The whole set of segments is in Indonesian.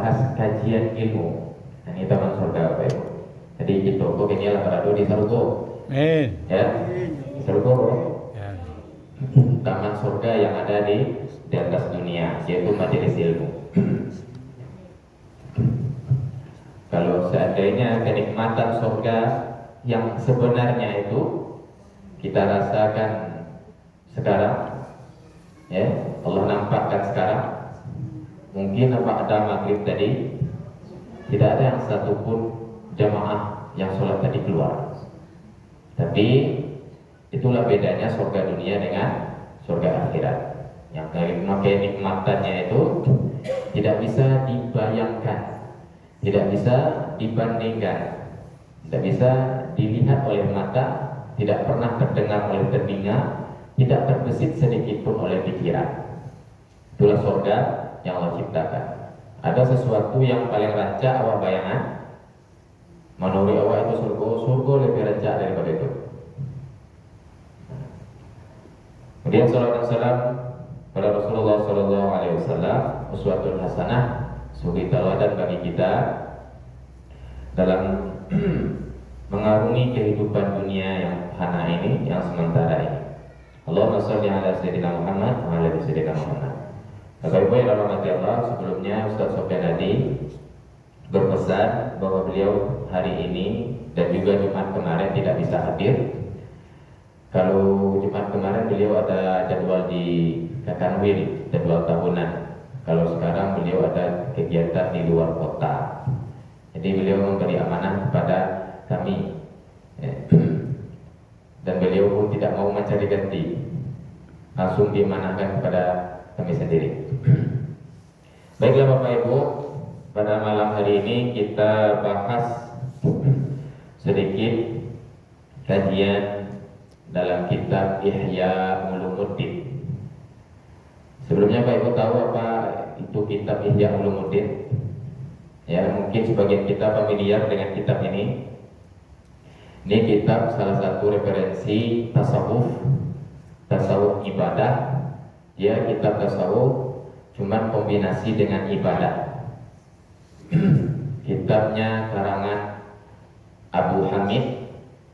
bahas kajian ilmu. Nah, ini taman surga Bapak Ibu. Jadi kita kok ini lah berada di surga. Ya, di surga. Taman surga yang ada di atas dunia, yaitu majelis ilmu. Kalau seandainya kenikmatan surga yang sebenarnya itu kita rasakan sekarang, ya Allah nampakkan sekarang, mungkin apa ada maghrib tadi tidak ada yang satupun jamaah yang sholat tadi keluar. Tapi itulah bedanya surga dunia dengan surga akhirat. Yang kenikmatannya itu tidak bisa dibayangkan, tidak bisa dibandingkan, tidak bisa dilihat oleh mata, tidak pernah terdengar oleh telinga, tidak terbesit sedikit pun oleh pikiran. Itulah surga yang Allah ciptakan. Ada sesuatu yang paling rancak awak bayangan. Menurut awak itu surga lebih rancak daripada itu. Kemudian salawat dan salam pada Rasulullah SAW, uswatun hasanah, suri tauladan bagi kita dalam mengarungi kehidupan dunia yang fana ini, yang sementara ini. Allahumma sholli ala sayyidina Muhammad wa ala sayyidina Muhammad. Bapak Ibu yang dirahmati Allah, sebelumnya Ustaz Sofyan Hadi berpesan bahwa beliau hari ini dan juga Jumat kemarin tidak bisa hadir. Kalau Jumat kemarin beliau ada jadwal di Kakanwil, jadwal tahunan. Kalau sekarang beliau ada kegiatan di luar kota. Jadi beliau memberi amanah kepada kami, dan beliau pun tidak mau mencari ganti, langsung diamanahkan kepada kami sendiri. Baiklah Bapak Ibu, pada malam hari ini kita bahas sedikit kajian dalam kitab Ihya Ulumuddin. Sebelumnya Bapak Ibu tahu apa itu kitab Ihya Ulumuddin? Ya, mungkin sebagian kita familiar dengan kitab ini. Ini kitab salah satu referensi tasawuf ibadah. Ya, kitab tasawuf cuma kombinasi dengan ibadah. Kitabnya karangan Abu Hamid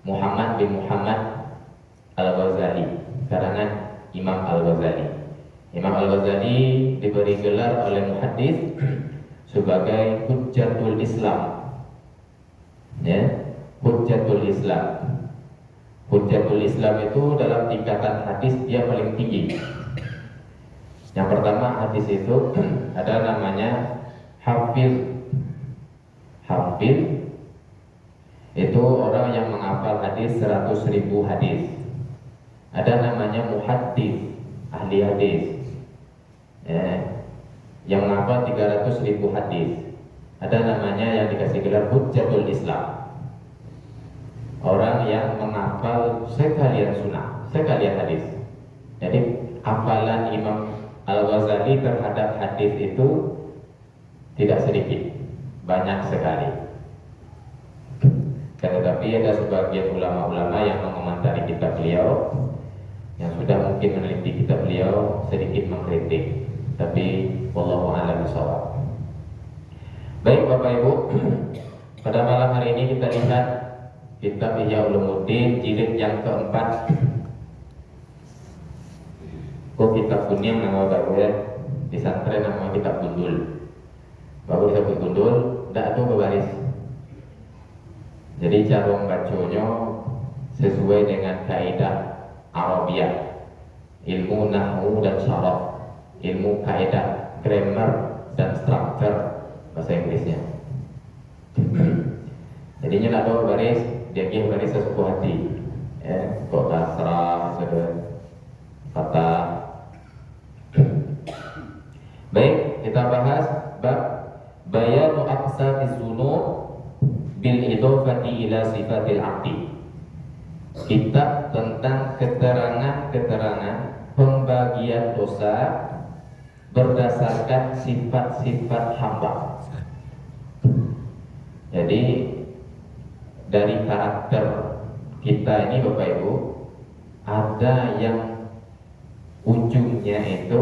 Muhammad bin Muhammad Al-Ghazali, karangan Imam Al-Ghazali. Imam Al-Ghazali diberi gelar oleh muhaddits sebagai Hujjatul Islam. Ya, Hujjatul Islam. Hujjatul Islam itu dalam tingkatan hadis dia paling tinggi. Yang pertama hadis itu ada namanya Hafiz. Hafiz itu orang yang menghafal hadis 100.000 hadis. Ada namanya muhaddits, ahli hadis, ya, yang menghafal 300.000 hadis. Ada namanya yang dikasih gelar Hujjatul Islam, orang yang menghafal sekalian sunnah, sekalian hadis. Jadi hafalan Imam Al-Ghazali terhadap hadis itu tidak sedikit, banyak sekali. Tetapi ada sebagian ulama-ulama yang mengomentari kitab beliau, yang sudah mungkin meneliti kitab beliau, sedikit mengkritik. Tapi wallahu a'lam bishawab. Baik Bapak Ibu, pada malam hari ini kita lihat kitab Ihya Ulumuddin jilid yang keempat. Kok kitab kuning nama baru ya? Di santren nama kitab gundul. Baru disebut gundul, tidak ada berbaris. Jadi cara membacanya sesuai dengan kaidah Arabiah, ilmu nahwu dan syaraf, ilmu kaidah grammar dan struktur bahasa Inggrisnya. Jadinya tidak ada baris, dia gih baris sesuatu hati. Kok kasrah, kata. Baik, kita bahas bab bayanu aqsamiz dzunub bil idhofati ila sifatil abdi. Kitab tentang keterangan-keterangan pembagian dosa berdasarkan sifat-sifat hamba. Jadi dari karakter kita ini Bapak Ibu, ada yang ujungnya itu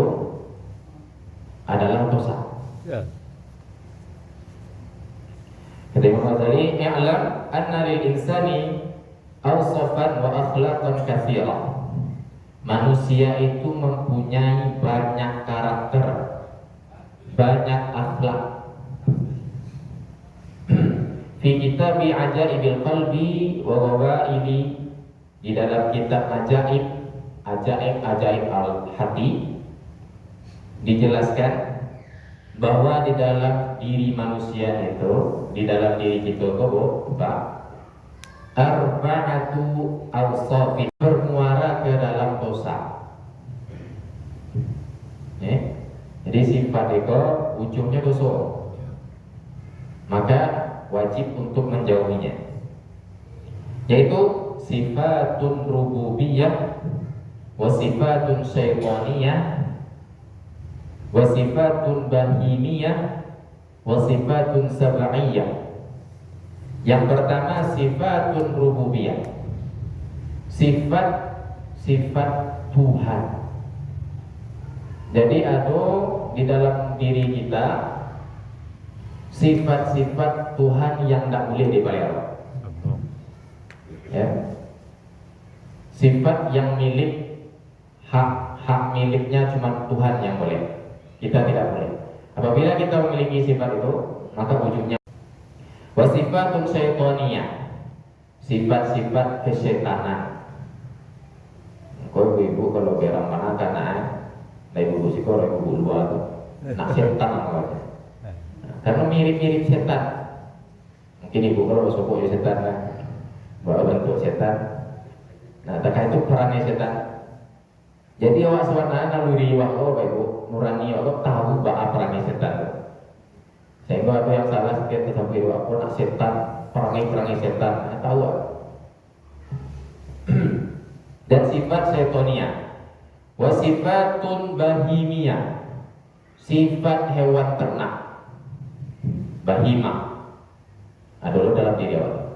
adalah dosa. Imam Ghazali, "I'lam anna lil insani awsafan wa akhlaqan katsira." Manusia itu mempunyai banyak karakter, banyak akhlak. Fi kitabi ajaibil qalbi wa ghawaili, di dalam kitab ajaib al hati dijelaskan bahwa di dalam diri manusia itu, di dalam diri kita itu arba'atu awsafin, bermuara ke dalam dosa. Jadi sifat itu ujungnya dosa, maka wajib untuk menjauhinya, yaitu sifatun rububiyah wa sifatun syaitaniyah wa sifatun bahimiyah wa sifatun sab'iyah. Yang pertama sifatun rububiyah, sifat Tuhan. Jadi ada di dalam diri kita sifat-sifat Tuhan yang tidak boleh dipelihara. Ya. Sifat yang milik, hak miliknya cuma Tuhan yang boleh, kita tidak boleh. Apabila kita memiliki sifat itu, maka ujungnya wasifatun syaitaniyah, sifat-sifat kesetanan. Kau ibu kalau berang mana karena ibu siko ibu luar tuh nak setan apa? Karena mirip-mirip setan. Mungkin ibu kalau soko ya setan kan, bawa bentuk setan. Nah, tak itu perannya setan. Jadi awak sebenarnya naluri awak ibu nurani awak tahu bahwa perannya setan. Sehingga apa yang salah sedikit sampai aku nak setan, perangi setan, tahu. Dan sifat setonia, wasifatun bahimiyah, sifat hewan ternak, bahima, adalah dalam diri Allah.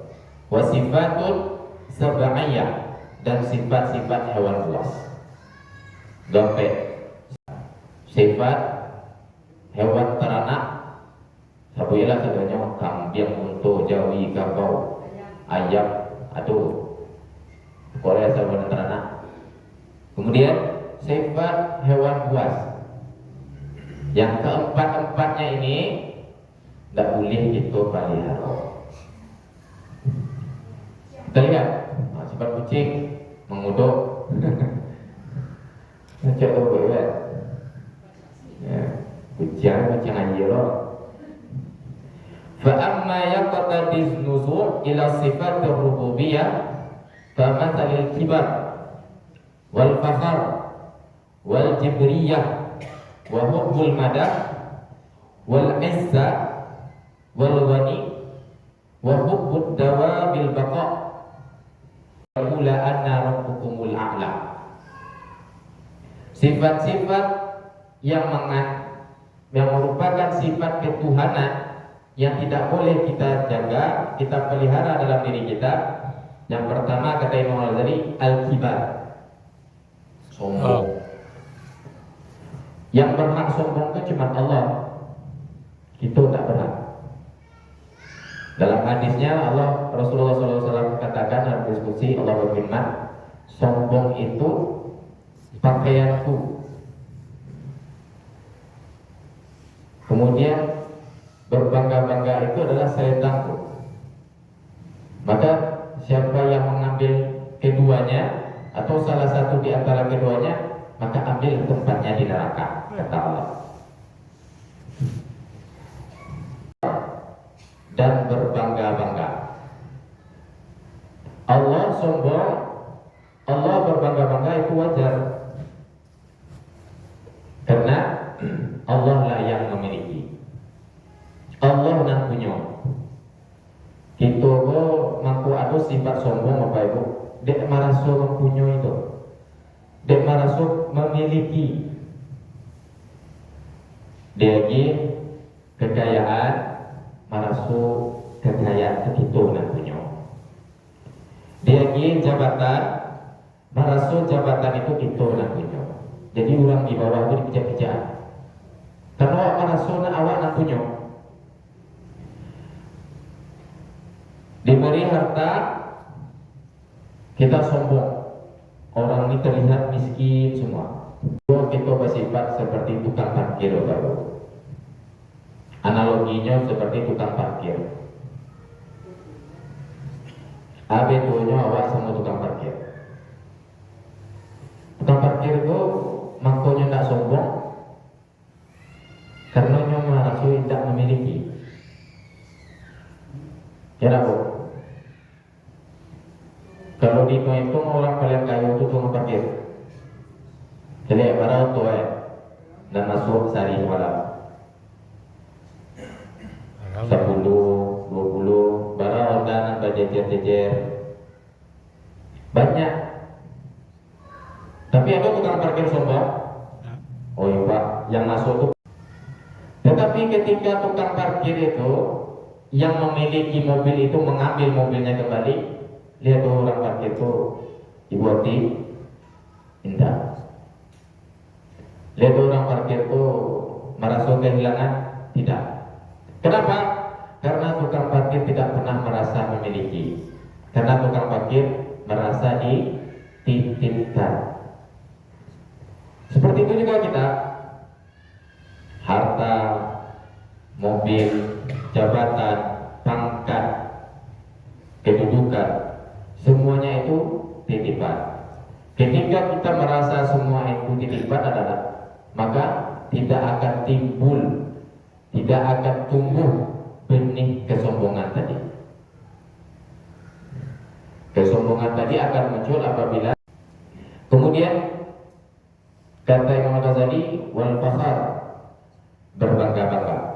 Wasifatun sab'iyah, dan sifat-sifat hewan buas, dompet, sifat hewan teranak. Sabuilah sebenarnya kambing, unta, jawi, kerbau, ayam, aduh, Korea hewan teranak. Kemudian sifat hewan buas. Yang keempat-empatnya ini tidak boleh kita pelihara. Kita lihat sifat kucing mengutuk, macam tu boleh. Kucing aja loh. فَأَمَّا يَقْتَضِي النُّزُولُ إِلَى صِفَاتِ الرُّبُوبِيَّةِ فَمَثَلِ الْكِبْرِ وَالْفَخْرِ وَالْجِبْرِيَّةِ وَحُبُّ الْمَدَحِ وَالْعِزَّةِ وَالْغِنَى وَحُبُّ الدَّوَامِ الْبَقَاءِ وَقُولَ أَنَا رَبُّكُمُ الْأَعْلَى. Sifat-sifat yang merupakan sifat ketuhanan yang tidak boleh kita jaga, kita pelihara dalam diri kita. Yang pertama kata Imam Ghazali, al-kibar, sombong. Yang berhak sombong itu cuma Allah, kita tidak berhak. Dalam hadisnya Rasulullah SAW katakan dalam diskusi, Allah berfirman, sombong itu pakaianku. Kemudian berbangga-bangga itu adalah syaitanku. Maka siapa yang mengambil keduanya atau salah satu di antara keduanya, maka ambil tempatnya di neraka, kata Allah. Dan berbangga-bangga. Allah sombong, Allah berbangga-bangga itu wajar. Karena Allah lah yang memiliki, Allah yang punya. Kita kok mampu ada sifat sombong Bapak Ibu, dek maraso mempunyai itu, dek maraso memiliki. Dia kekayaan, maraso kekayaan itu nak punya. Dia jabatan, maraso jabatan itu kita nak punya. Jadi orang di bawah itu dikejar-kejar. Karena awak maraso nak awak nak punya. Diberi harta, kita sombong. Orang ini terlihat miskin semua. Kita bersifat seperti tukang parkir, baru. Analoginya seperti tukang parkir. Betunya awak sama tukang parkir. Tukang parkir itu makanya tidak sombong, karena nyonya merasa tidak memiliki. Ya Bu. Kalau dihitung orang paling kaya itu tukang parkir. Jadi barang tua dan masuk sehari malam. 10, 20 barang organan berjejer-jejer banyak. Tapi ada tukang parkir sombong. Oh iya Pak, yang masuk itu. Tetapi ketika tukang parkir itu yang memiliki mobil itu mengambil mobilnya kembali, lihat orang parkir itu dibuati indah. Lihat orang parkir itu merasa kehilangan, tidak. Kenapa? Karena tukang parkir tidak pernah merasa memiliki. Karena tukang parkir merasa dititipkan. Seperti itu juga kita. Harta, mobil, jabatan, pangkat, kedudukan, semuanya itu titipan. Ketika kita merasa semua itu titipan adalah, maka tidak akan timbul, tidak akan tumbuh benih kesombongan tadi. Kesombongan tadi akan muncul apabila kemudian kata Imam Ghazali, wal fakhar, berbangga-bangga.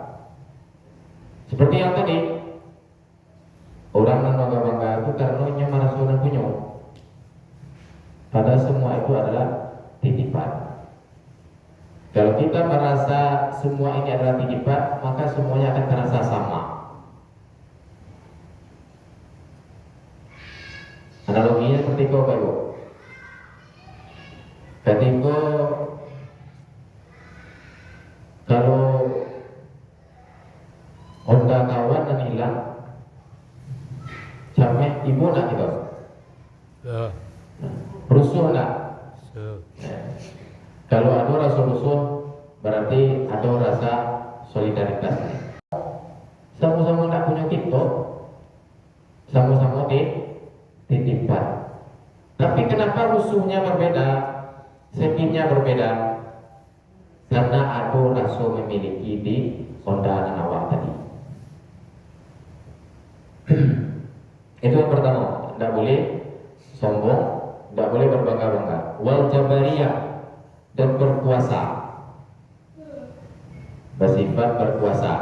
Seperti yang tadi, orang yang bangga-bangga itu karena merasa orang punya. Padahal semua itu adalah titipan. Kalau kita merasa semua ini adalah titipan, maka semuanya akan terasa sama. Analoginya seperti kau Pak Ibu. Ketika kalau Honda kawan dan hilang, sampai ibu nak gitu. Rusuh nak. Kalau ada rasa rusuh, berarti ada rasa solidaritas. Sama-sama tak punya kita, sama-sama titipan. Tapi kenapa rusuhnya berbeda, sedihnya berbeda? Karena ada rasa memiliki di ondaan awak tadi. Itu yang pertama, tidak boleh sombong, tidak boleh berbangga-bangga. Wal jabariyah, dan berkuasa, bersifat berkuasa,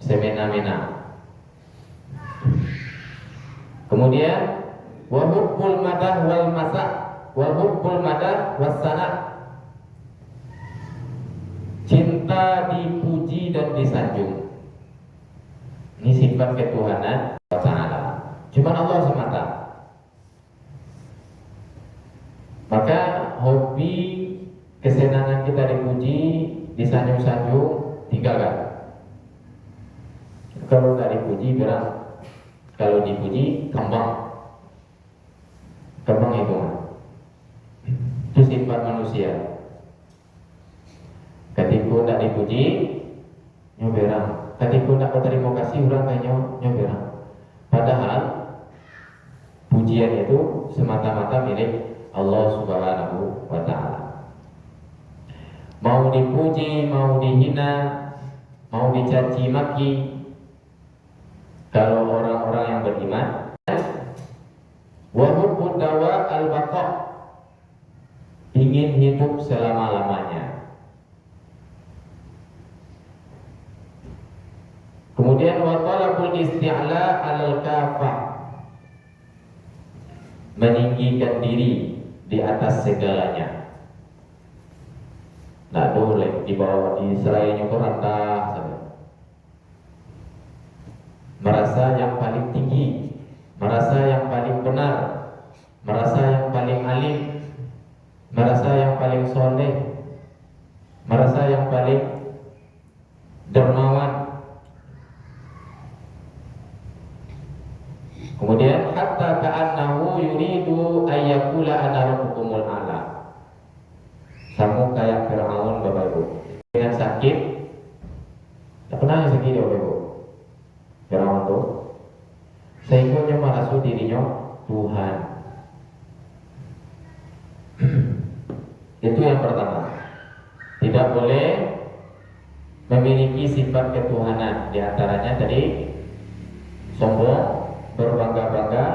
semena-mena. Kemudian wahubbul madah wal masa, wahubbul madah wasana, cinta dipuji dan disanjung. Ini sifat ketuhanan Ta'ala. Cuma Allah semata. Maka hobi kesenangan kita dipuji, disanjung-sanjung, tinggalkan. Kalau tak dipuji, berang. Kalau dipuji, kembang. Kembang itu. Itu sifat manusia. Ketika tak dipuji, nyoberang. Ketika tak berterima kasih, orang kayaknya nyoberang. Padahal pujian itu semata-mata milik Allah Subhanahu wa Ta'ala. Mau dipuji, mau dihina, mau dicaci maki, kalau orang-orang yang beriman, wa hubbud dawa al-baqa, ingin hidup selama-lamanya. Kemudian wa talabul isti'la 'alal kafah, meninggikan diri di atas segalanya. Nah, boleh di bawah, di serayanya itu rendah saja. Merasa yang paling tinggi, merasa yang paling benar, merasa yang paling alim, merasa yang paling soleh, merasa yang paling dermawan. Kemudian hatta ka'annahu yuridu ayyakula ana rabbukumul a'la. Sama kayak Fir'aun Bapak Ibu. Dengan sakit, tak pernah sakit ya Bapak Ibu. Fir'aun itu sehingga dia merasa dirinya Tuhan. Itu yang pertama. Tidak boleh memiliki sifat ketuhanan. Di antaranya tadi sombong, berbangga-bangga,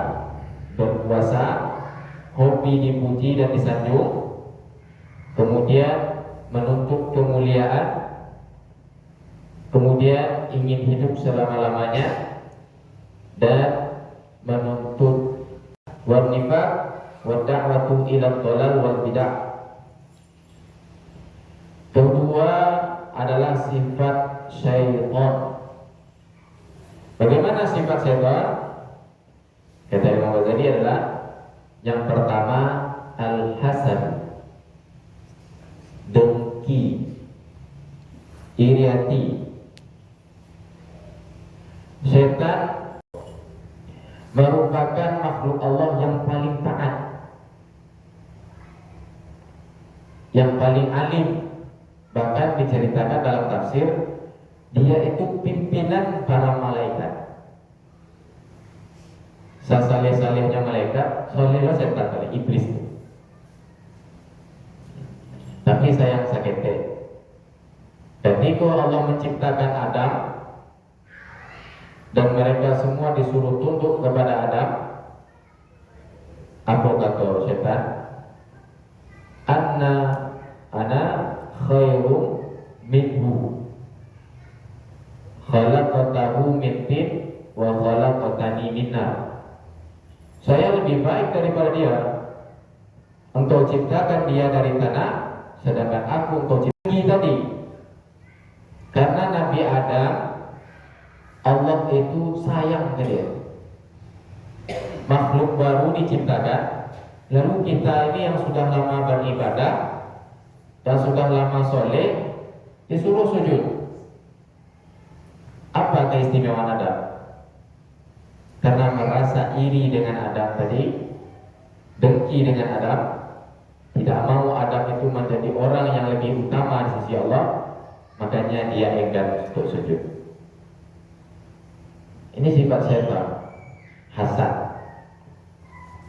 berkuasa, hobi dipuji dan disanjung, kemudian menuntut kemuliaan, kemudian ingin hidup selama-lamanya, dan menuntut warnifaq wa da'watu ila dhalal wal bid'ah. Kedua adalah sifat syaitan. Bagaimana sifat syaitan? Kata Imam Ghazali adalah yang pertama al-hasad, dengki, iri hati. Syaitan merupakan makhluk Allah yang paling taat, yang paling alim. Bahkan diceritakan dalam tafsir, dia itu pimpinan para malaikat. Sesaleh-salehnya malaikat, solehlah setan tadi, iblis. Tapi sayang sakete. Ketika Allah menciptakan Adam dan mereka semua disuruh tunduk kepada Adam, apa kata setan? Ana khairum minhu khalaqatahu min tin wa khalaqatani min nar. Saya lebih baik daripada dia. Engkau ciptakan dia dari tanah, sedangkan aku engkau ciptakan tadi. Karena Nabi Adam, Allah itu sayang ke dia. Makhluk baru diciptakan, lalu kita ini yang sudah lama beribadah dan sudah lama soleh disuruh sujud. Apa keistimewaan Adam? Karena merasa iri dengan Adam tadi, dengki dengan Adam, tidak mau Adam itu menjadi orang yang lebih utama di sisi Allah, makanya dia enggan untuk sujud. Ini sifat syaitan, hasad,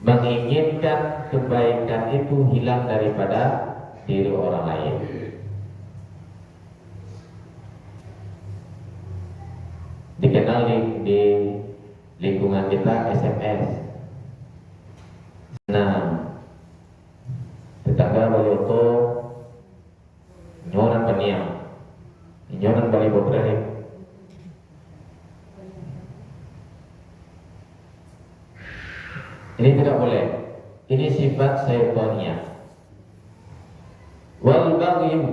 menginginkan kebaikan itu hilang daripada diri orang lain. Dikenal di lingkungan kita SMS. Nah, tetangga balik itu nyonan peniang, nyonan balik bobrek. Ini tidak boleh. Ini sifat syaitania. Wal baghyu.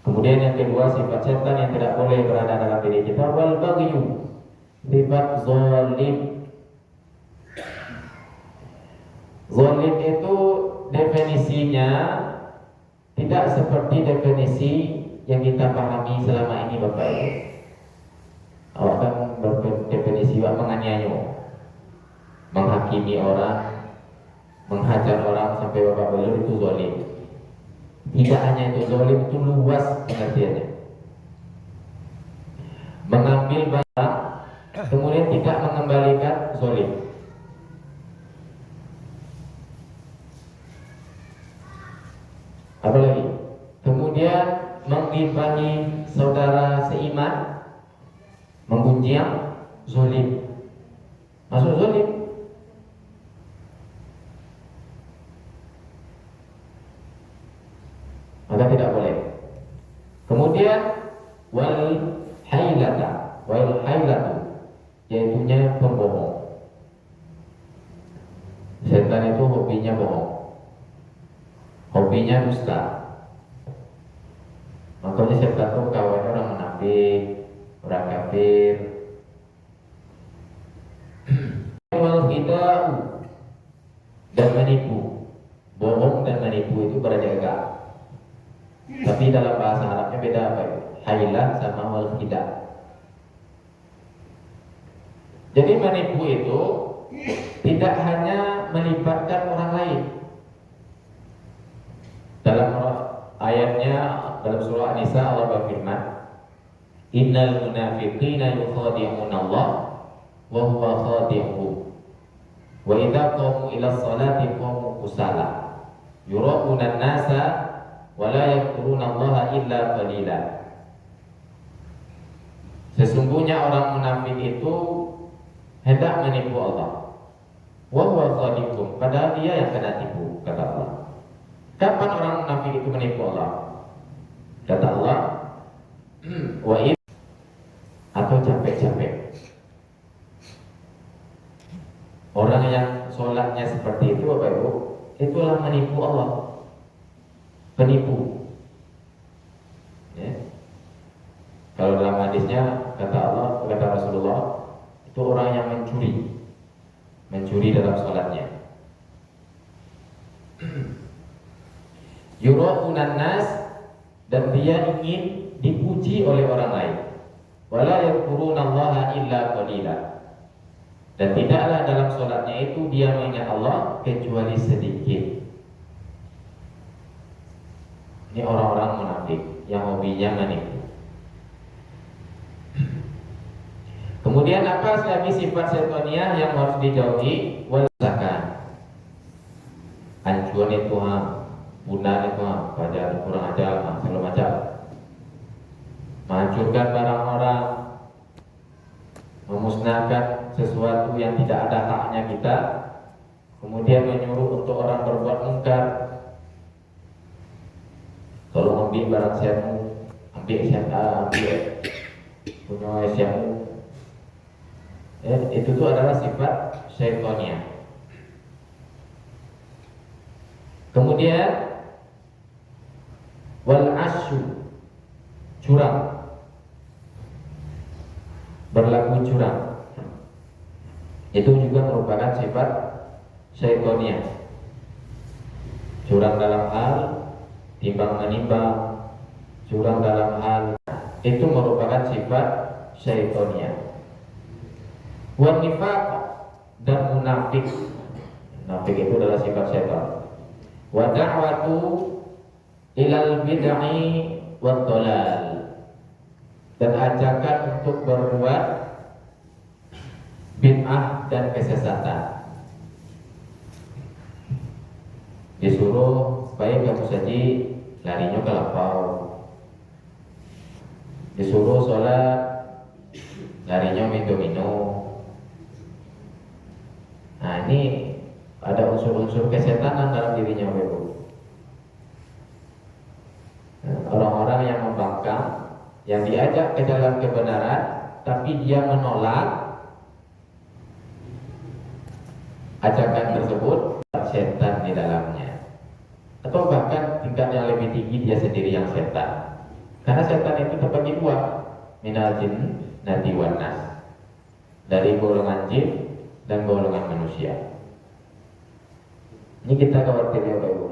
Kemudian yang kedua sifat setan yang tidak boleh berada dalam diri kita, wal baghyu, sifat zalim. Zalim itu definisinya tidak seperti definisi yang kita pahami selama ini Bapak Ibu. Awak kan berdefinisi menganiaya, menghakimi orang, menghajar orang sampai babak belur, itu zalim. Tidak hanya itu, zalim itu luas pengertiannya. Mengambil barang kemudian tidak mengembalikan, zalim. Apalagi? Kemudian mengimbangi saudara seiman, menggunjing, zalim. Masuk zalim. Maka tidak boleh. Kemudian wal hailatu, yaitunya pembohong. Setan itu hobinya bohong, hobinya dusta. Makanya setan itu kawan orang munafik, orang kafir. Wal khida'u, dan menipu. Bohong dan menipu itu berjaga. Tapi dalam bahasa Arabnya beda apa itu? Hailah sama wal khida'. Jadi menipu itu tidak hanya melibatkan orang lain. Dalam ayatnya dalam surah An-Nisa Allah berfirman, "Innal munafiqina yukhadi'una Allah wa huwa khadi'uhum. Wa idza qamu ila sholati qamu kusala. Yura'una an-nasa wa la yadhkuruna Allah illa qalila." Sesungguhnya orang munafik itu hendak menipu Allah. Wa huwa khadi'uhum, padahal dia yang kena tipu, kata Allah. Kapan orang munafik itu menipu Allah? Kata Allah, wa atau capek-capek. Orang yang sholatnya seperti itu, Bapak Ibu, itulah menipu Allah. Penipu. Ya. Kalau dalam hadisnya kata Allah, kata Rasulullah, itu orang yang mencuri dalam sholatnya. Yura'unan nas, dan dia ingin dipuji oleh orang lain. Wala yadhkurunallaha illa qalila, dan tidaklah dalam sholatnya itu dia mengingat Allah kecuali sedikit. Ini orang-orang munafik yang hobinya menipu. Kemudian apa lagi sifat syaitaniyah yang harus dijauhi? Walakan anjuran itu benar itu pada kurang ajar, segala macam, menghancurkan barang orang, memusnahkan sesuatu yang tidak ada haknya kita, kemudian menyuruh untuk orang berbuat mungkar. Tolong ambil barang siamu, ambil punya siamu. Itu tuh adalah sifat syaitaniyah. Kemudian wal asyu, curang, berlaku curang, itu juga merupakan sifat syaitaniyah. Curang dalam hal timbang menimbang, curang dalam hal itu merupakan sifat syaitaniyah. Wan nifaq, dan munafik. Munafik itu adalah sifat syaitan. Wa da'watu ilal bid'i wad dhalal, dan ajakan untuk berbuat bid'ah dan kesesatan. Disuruh baik kamu saji, larinya ke lapau. Disuruh sholat, larinya minum. Nah, ini ada unsur-unsur kesetanan dalam dirinya, Bapak. Orang-orang yang membangkang, yang diajak ke dalam kebenaran, tapi dia menolak ajakan tersebut, setan di dalamnya. Atau bahkan tingkat yang lebih tinggi, dia sendiri yang setan. Karena setan itu terbagi dua, minal jin nati wan nas, dari golongan jin dan golongan manusia. Ini kita khawatir ya Bapak Ibu.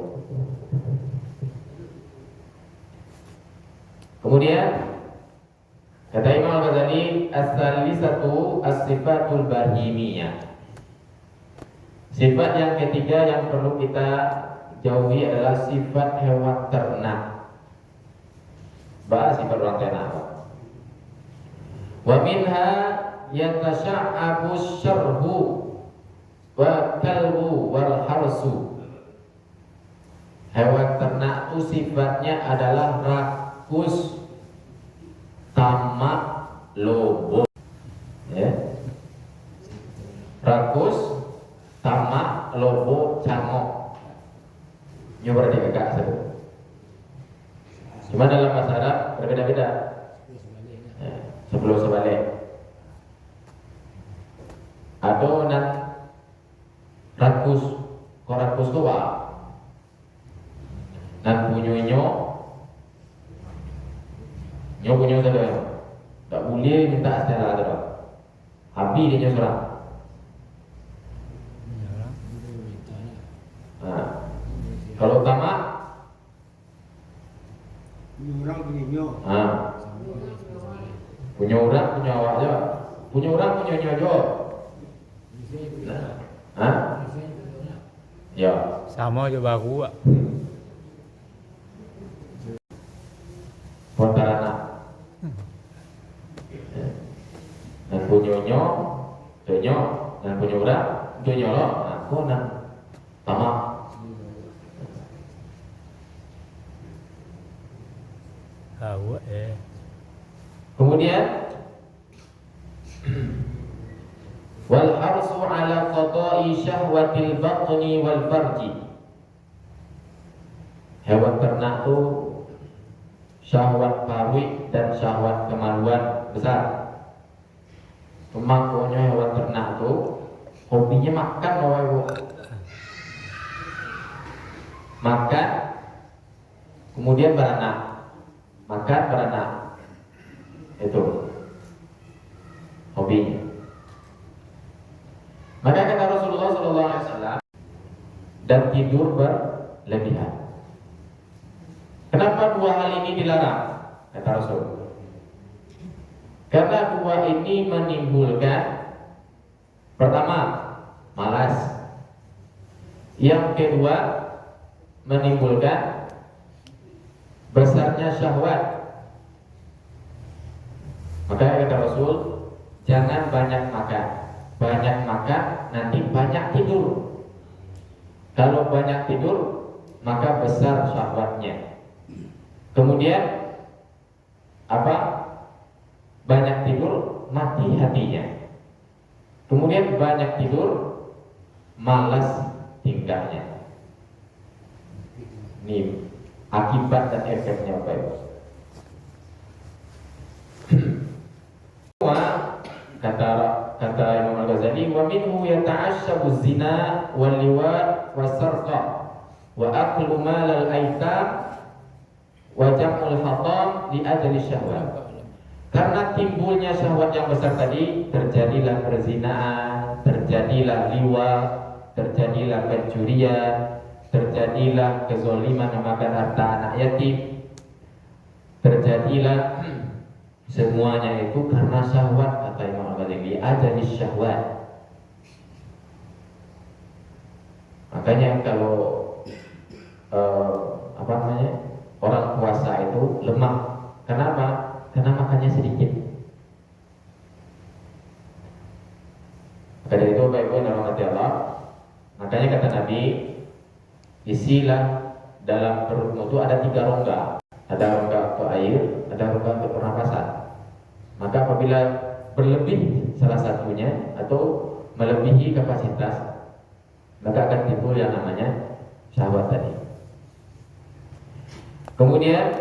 Kemudian kata Imam Al-Ghazali, as-salisatu as-sifatul bahimiyah. Sifat yang ketiga yang perlu kita jauhi adalah sifat hewan ternak. Bahas sifat orang ternak. Wa minha yatasha'abu syarhu wa kalbu wal harsu. Hewan ternak itu sifatnya adalah rakus, tamak, lobo. Ya. Rakus, tamak, lobo, cangok. Nyoba di kakak sebut. Cuma dalam bahasa Arab berbeda-beda. Ya, sebelum sebalik. Atau nan rakus, korakus tua. Nan punyo punya saudara, tak boleh minta secara ada. Habis dia seorang. Nah, kalau tamak, punya orang punya nyo. Punya orang punya awak je. Punya orang punya nyo je. Hah? Ya. Sama aja baru. Pontarana. Dan punyonyo, donyo, dan punyura, donyolo, aku nan tama. Tahu Kemudian wal harsu ala qada'i syahwatil batni wal farji. Hewan ternak itu syahwat parwi dan syahwat kemaluan besar. Pemangkunya hewan ternak itu hobinya makan loh ibu. Makan, kemudian beranak. Makan, beranak. Itu hobinya. Maka kata Rasulullah SAW, dan tidur berlebihan. Kenapa dua hal ini dilarang? Kata Rasul. Karena dua ini menimbulkan, pertama, malas. Yang kedua, menimbulkan besarnya syahwat. Maka kata Rasul, jangan banyak makan. Banyak makan nanti banyak tidur. Kalau banyak tidur maka besar syahwatnya. Kemudian apa? Banyak tidur mati hatinya. Kemudian banyak tidur malas tingkahnya. Ini akibat dan efeknya apa itu? Kata Imam Al-Ghazali, wa minhu yata'ashabu zina wal liwat wasarqa wa aklu mal al-aitam wa jam'ul hatam li ajli syahwat. Karena timbulnya syahwat yang besar tadi, terjadilah perzinahan, terjadilah liwat, terjadilah pencurian, terjadilah kezaliman memakan harta anak yatim, terjadilah semuanya itu karena syahwat. Kata Imam Al-Ghazali, ada di syahwat. Makanya kalau orang puasa itu lemah. Kenapa? Karena makannya sedikit. Maka dari itu Bapak-Ibu dalam hati Allah, makanya kata Nabi, isilah dalam perutmu itu ada 3 rongga. Ada rongga untuk air, ada rongga untuk pernapasan. Maka apabila berlebih salah satunya atau melebihi kapasitas, maka akan timbul yang namanya syahwat tadi. Kemudian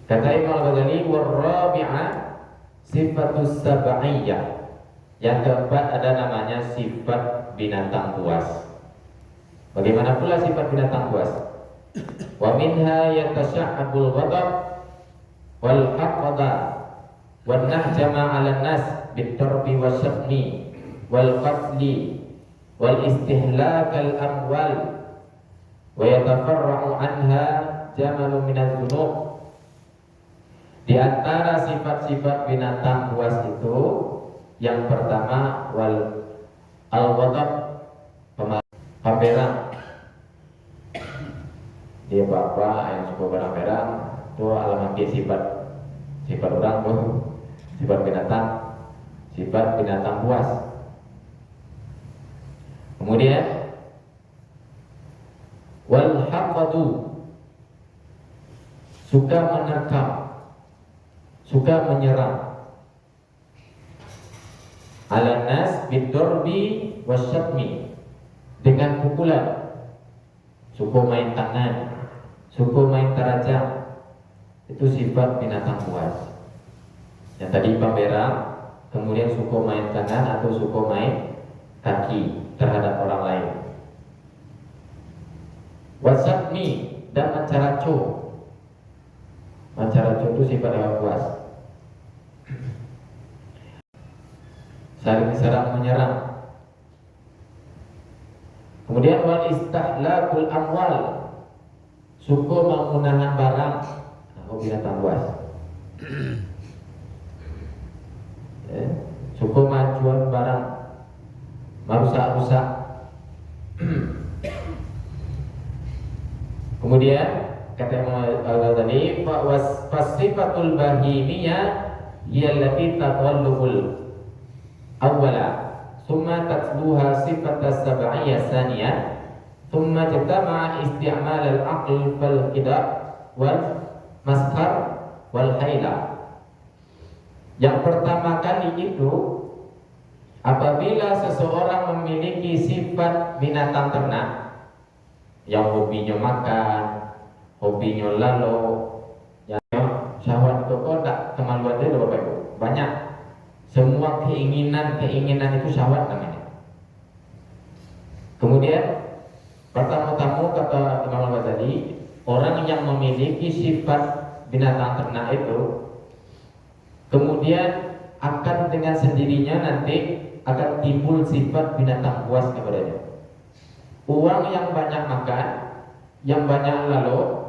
kata Imam Al-Ghazali, warrabi'a sifatus sab'iyah. Yang keempat ada namanya sifat binatang buas. Bagaimana pula sifat binatang buas? Wa minha yatasya'abul ghadab wal haqada wan nahjama 'alan nas bid-darbi wasyatmi wal qatli wal istihlak al amwal wa yatafarra'u anha jamalun minaz dzunub. Di antara sifat-sifat binatang buas itu, yang pertama wal al-ghadab, pameran. Dia bapak yang suka berang-berang, itu alamat sifat orang tuh, sifat binatang buas. Kemudian wal haqadu, suka menerkam, suka menyerang. Ala nas bid-darbi wasyatmi, dengan pukulan. Suka main tangan, suka main tarajam. Itu sifat binatang buas. Yang tadi pameran, kemudian suka main tangan atau suka main kaki terhadap orang lain. Wasyatmi, dan mancaraco. Mancaraco itu sifat hewan buas. Saling serang menyerang. Kemudian wal istahlakul amwal, suku menahan barang. Aku binatang buas. Suku majuan barang. merusak-rusak. Kemudian kata Imam Al-Ghazali, fasifatul bahimiyah hiya allati tatallubul awwala thumma tatluha sifat as-sab'iyyah tsaniyah thumma tatama'a isti'mal al-aql fal qida' wal maskhar wal hayla. Yang pertama kali itu apabila seseorang memiliki sifat binatang ternak yang hobinya makan, hobinya lalu, yang syahwat itu kok tak kemaluan dia Bapak Ibu. Banyak. Semua keinginan itu syahwat namanya. Kemudian pertama-tama kata Imam Al-Ghazali, orang yang memiliki sifat binatang ternak itu kemudian akan dengan sendirinya nanti akan timbul sifat binatang buas kepadanya. Orang yang banyak makan, yang banyak lalu,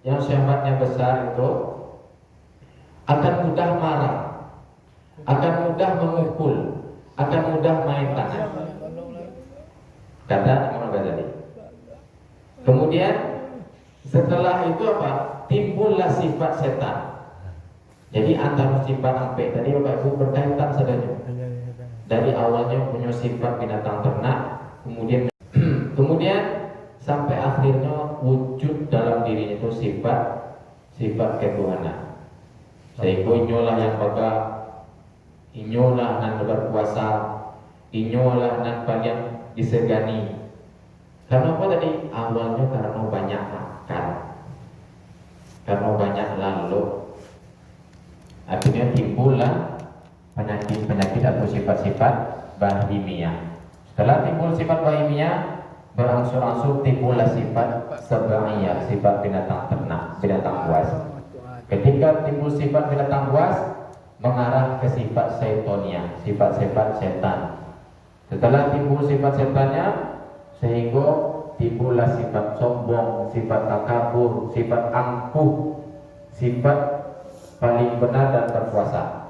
yang syahwatnya besar itu akan mudah marah, akan mudah memukul, akan mudah main tangan. Kata Imam Ghazali. Kemudian setelah itu apa? Timbullah sifat setan. Jadi antara sifat sampai tadi Bapak Ibu berkaitan saudara. Dari awalnya punya sifat binatang ternak, kemudian sampai akhirnya wujud dalam dirinya itu sifat ketuhanan. Sehingga inyolah yang baga, inyolah nan berkuasa, inyolah nan paling disegani. Karena apa tadi? Awalnya karena banyak makan, karena banyak lalu. Akhirnya timbullah penyakit atau sifat-sifat bahimiyah. Setelah timbul sifat bahimiyah, berangsur-angsur timbullah sifat sab'iyah, sifat binatang ternak, binatang buas. Ketika timbul sifat binatang buas, mengarah ke sifat syaitonia, sifat-sifat setan. Setelah timbul sifat setannya, sehingga timbullah sifat sombong, sifat takabur, sifat angkuh, sifat paling benar dan berkuasa.